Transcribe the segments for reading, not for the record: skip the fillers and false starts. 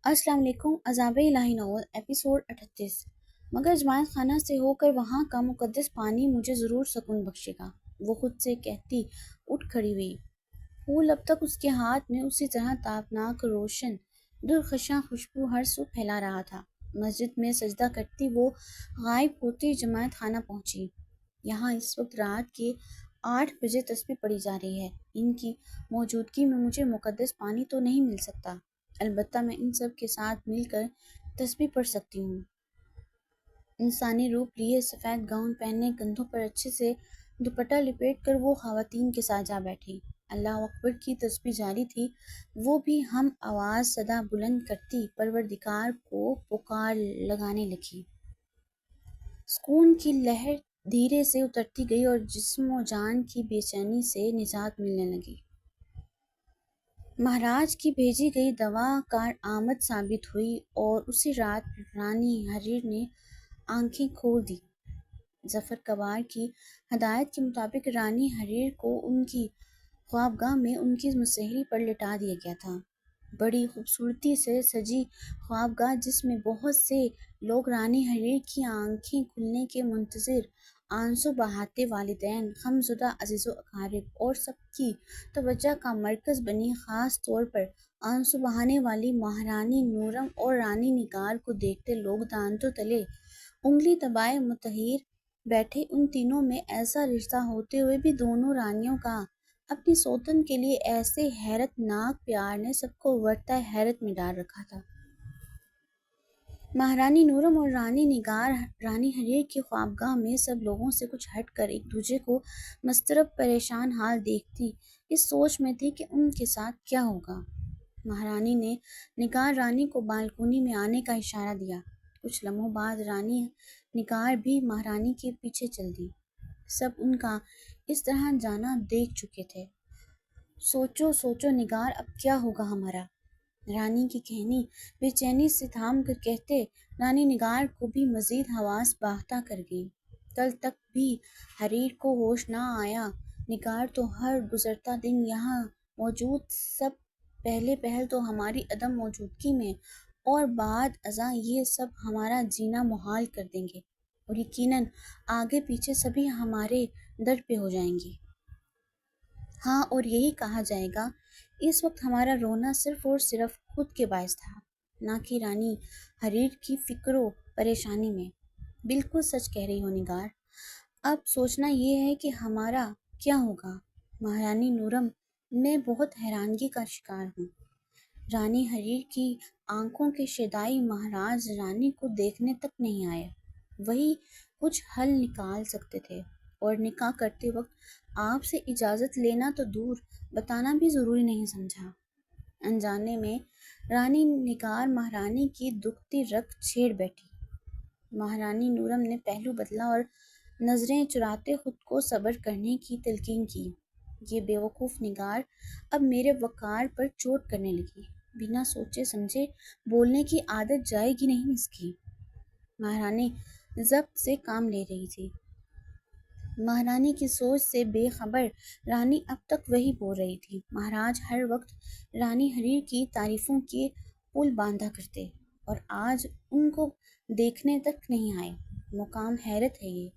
السلام علیکم۔ عذاب الہی ناول ایپیسوڈ 38۔ مگر جماعت خانہ سے ہو کر وہاں کا مقدس پانی مجھے ضرور سکون بخشے گا، وہ خود سے کہتی اٹھ کھڑی ہوئی۔ پھول اب تک اس کے ہاتھ میں اسی طرح تابناک روشن درخشاں خوشبو ہر سو پھیلا رہا تھا۔ مسجد میں سجدہ کرتی وہ غائب ہوتی جماعت خانہ پہنچی۔ یہاں اس وقت رات کے 8 بجے تسبیح پڑھی جا رہی ہے۔ ان کی موجودگی میں مجھے مقدس پانی تو نہیں مل سکتا، البتہ میں ان سب کے ساتھ مل کر تسبیح پڑھ سکتی ہوں۔ انسانی روپ لیے سفید گاؤن پہنے کندھوں پر اچھے سے دوپٹہ لپیٹ کر وہ خواتین کے ساتھ جا بیٹھی۔ اللہ اکبر کی تسبیح جاری تھی، وہ بھی ہم آواز صدا بلند کرتی پروردگار کو پکار لگانے لگی۔ سکون کی لہر دھیرے سے اترتی گئی اور جسم و جان کی بے چینی سے نجات ملنے لگی۔ مہاراج کی بھیجی گئی دوا کارآمد ثابت ہوئی اور اسی رات رانی حریر نے آنکھیں کھول دیں۔ ظفر کبار کی ہدایت کے مطابق رانی حریر کو ان کی خوابگاہ میں ان کی مسہری پر لٹا دیا گیا تھا۔ بڑی خوبصورتی سے سجی خوابگاہ جس میں بہت سے لوگ رانی حریر کی آنکھیں کھلنے کے منتظر، آنسو بہاتے والدین، غمزدہ عزیز و اقارب اور سب کی توجہ کا مرکز بنی۔ خاص طور پر آنسو بہانے والی مہارانی نورم اور رانی نگار کو دیکھتے لوگ دانتوں تلے انگلی دبائے متحیر بیٹھے۔ ان تینوں میں ایسا رشتہ ہوتے ہوئے بھی دونوں رانیوں کا اپنی سوتن کے لیے ایسے حیرت ناک پیار نے سب کو ورطۂ حیرت میں ڈال رکھا تھا۔ مہارانی نورم اور رانی نگار رانی حریر کی خوابگاہ میں سب لوگوں سے کچھ ہٹ کر ایک دوسرے کو مضطرب پریشان حال دیکھتی اس سوچ میں تھی کہ ان کے ساتھ کیا ہوگا۔ مہارانی نے نگار رانی کو بالکونی میں آنے کا اشارہ دیا۔ کچھ لمحوں بعد رانی نگار بھی مہارانی کے پیچھے چل دی۔ سب ان کا اس طرح جانا دیکھ چکے تھے۔ سوچو سوچو نگار، اب کیا ہوگا ہمارا؟ رانی کی کہنی بے چینی سے تھام کر کہتے رانی نگار کو بھی مزید حواس باختہ کر گئی۔ کل تک بھی حریر کو ہوش نہ آیا۔ نگار تو ہر گزرتا دن یہاں موجود، سب پہلے پہل تو ہماری عدم موجودگی میں اور بعد ازاں یہ سب ہمارا جینا محال کر دیں گے اور یقیناً آگے پیچھے سبھی ہمارے در پہ ہو جائیں گی۔ ہاں، اور یہی کہا جائے گا اس وقت ہمارا رونا صرف اور صرف خود کے باعث تھا، نہ کہ رانی حریر کی فکر و پریشانی میں۔ بالکل سچ کہہ رہی ہو نگار، اب سوچنا یہ ہے کہ ہمارا کیا ہوگا۔ مہارانی نورم، میں بہت حیرانگی کا شکار ہوں۔ رانی حریر کی آنکھوں کے شیدائی مہاراج رانی کو دیکھنے تک نہیں آئے، وہی کچھ حل نکال سکتے تھے، اور نکاح کرتے وقت آپ سے اجازت لینا تو دور، بتانا بھی ضروری نہیں سمجھا۔ انجانے میں رانی نگار مہارانی کی دکھتی رگ چھیڑ بیٹھی۔ مہارانی نورم نے پہلو بدلا اور نظریں چراتے خود کو صبر کرنے کی تلقین کی۔ یہ بے وقوف نگار اب میرے وقار پر چوٹ کرنے لگی، بنا سوچے سمجھے بولنے کی عادت جائے گی نہیں اس کی۔ مہارانی ضبط سے کام لے رہی تھی۔ مہارانی کی سوچ سے بے خبر رانی اب تک وہی بول رہی تھی۔ مہاراج ہر وقت رانی حریر کی تعریفوں کے پل باندھا کرتے اور آج ان کو دیکھنے تک نہیں آئے۔ مقام حیرت ہے یہ،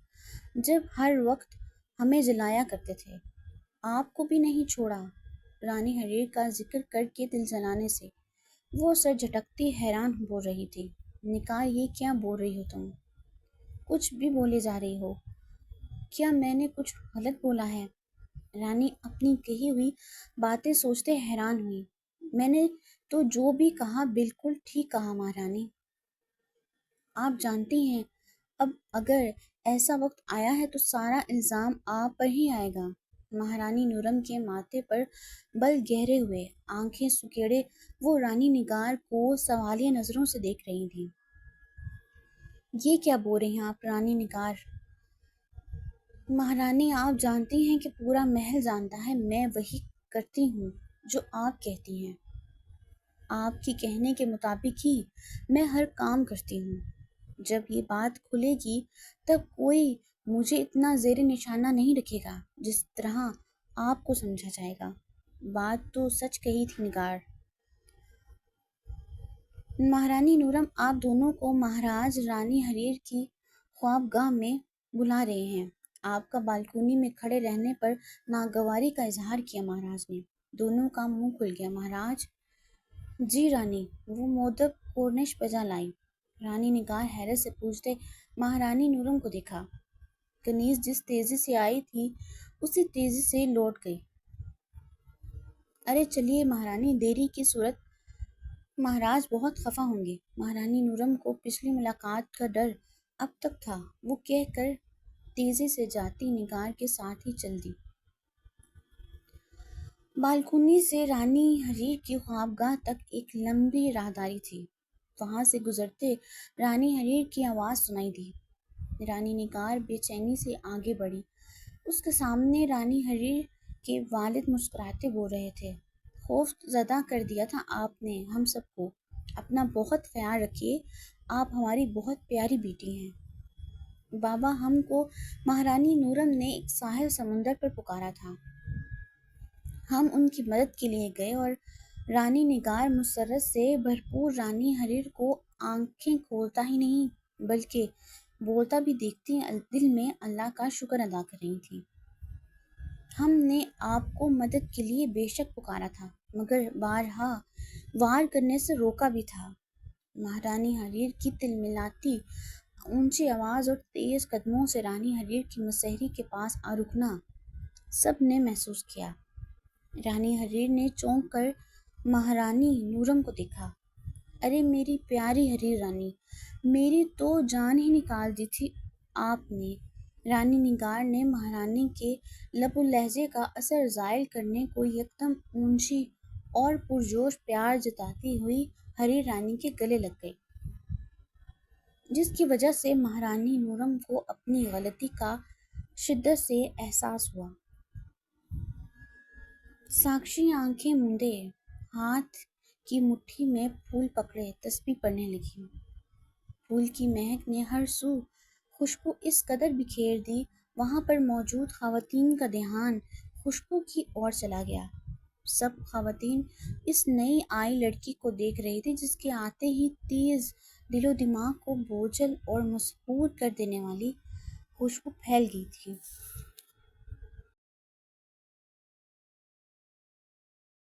جب ہر وقت ہمیں جلایا کرتے تھے، آپ کو بھی نہیں چھوڑا۔ رانی حریر کا ذکر کر کے دل جلانے سے وہ سر جھٹکتی حیران بول رہی تھی۔ نگار، یہ کیا بول رہی ہو تم؟ کچھ بھی بولے جا رہی ہو، کیا میں نے کچھ غلط بولا ہے؟ رانی اپنی کہی ہوئی باتیں سوچتے حیران ہوئی۔ میں نے تو جو بھی کہا بالکل ٹھیک کہا مہارانی۔ آپ جانتی ہیں اب اگر ایسا وقت آیا ہے تو سارا الزام آپ پر ہی آئے گا۔ مہارانی نورم کے ماتھے پر بل گہرے ہوئے، آنکھیں سکیڑے وہ رانی نگار کو سوالیہ نظروں سے دیکھ رہی تھیں۔ یہ کیا بول رہی ہیں آپ رانی نگار؟ مہارانی، آپ جانتی ہیں کہ پورا محل جانتا ہے میں وہی کرتی ہوں جو آپ کہتی ہیں۔ آپ کی کہنے کے مطابق ہی میں ہر کام کرتی ہوں۔ جب یہ بات کھلے گی تب کوئی مجھے اتنا زیر نشانہ نہیں رکھے گا جس طرح آپ کو سمجھا جائے گا۔ بات تو سچ کہی تھی نگار۔ مہارانی نورم آپ دونوں کو مہاراج رانی حریر کی خوابگاہ میں بلا رہے ہیں۔ آپ کا بالکونی میں کھڑے رہنے پر ناگواری کا اظہار کیا مہاراج نے۔ دونوں کا منہ کھل گیا۔ مہاراج جی رانی، وہ مودب کورنش بجا لائی۔ رانی نگار حیرت سے پوچھتے مہارانی نورم کو دیکھا۔ کنیز جس تیزی سے آئی تھی اسی تیزی سے لوٹ گئی۔ ارے چلیے مہارانی، دیری کی صورت مہاراج بہت خفا ہوں گے۔ مہارانی نورم کو پچھلی ملاقات کا ڈر اب تک تھا۔ وہ کہہ کر تیزی سے جاتی نگار کے ساتھ ہی چل دی۔ بالکونی سے رانی حریر کی خوابگاہ تک ایک لمبی راہداری تھی۔ وہاں سے گزرتے رانی حریر کی آواز سنائی دی۔ رانی نگار بے چینی سے آگے بڑھی۔ اس کے سامنے رانی حریر کے والد مسکراتے بول رہے تھے۔ خوف زدہ کر دیا تھا آپ نے ہم سب کو۔ اپنا بہت خیال رکھیے، آپ ہماری بہت پیاری بیٹی ہیں۔ بابا، ہم کو مہارانی نورم نے ایک ساحل سمندر پر پکارا تھا۔ ہم ان کی مدد کے لیے گئے اور رانی نگار مسرت سے بھرپور رانی حریر کو آنکھیں کھولتا ہی نہیں بلکہ بولتا بھی دیکھتی دل میں اللہ کا شکر ادا کر رہی تھی۔ ہم نے آپ کو مدد کے لیے بے شک پکارا تھا مگر بارہا وار کرنے سے روکا بھی تھا۔ مہارانی حریر کی تلملاتی اونچی آواز اور تیز قدموں سے رانی حریر کی مسہری کے پاس آ رکنا سب نے محسوس کیا۔ رانی حریر نے چونک کر مہارانی نورم کو دیکھا۔ ارے میری پیاری حریر رانی، میری تو جان ہی نکال دی تھی آپ نے۔ رانی نگار نے مہارانی کے لب و لہجے کا اثر زائل کرنے کو یکدم اونچی اور پرجوش پیار جتاتی ہوئی حریر رانی کے گلے لگ گئی، جس کی وجہ سے مہارانی نورم کو اپنی غلطی کا شدت سے احساس ہوا۔ ساکشی آنکھیں موندے ہاتھ کی مٹھی میں پھول پکڑے تسبیح پڑھنے لگی۔ پھول کی مہک نے ہر سو خوشبو اس قدر بکھیر دی، وہاں پر موجود خواتین کا دھیان خوشبو کی اور چلا گیا۔ سب خواتین اس نئی آئی لڑکی کو دیکھ رہی تھی جس کے آتے ہی تیز دل و دماغ کو بوجھل اور مسحور کر دینے والی خوشبو پھیل گئی تھی۔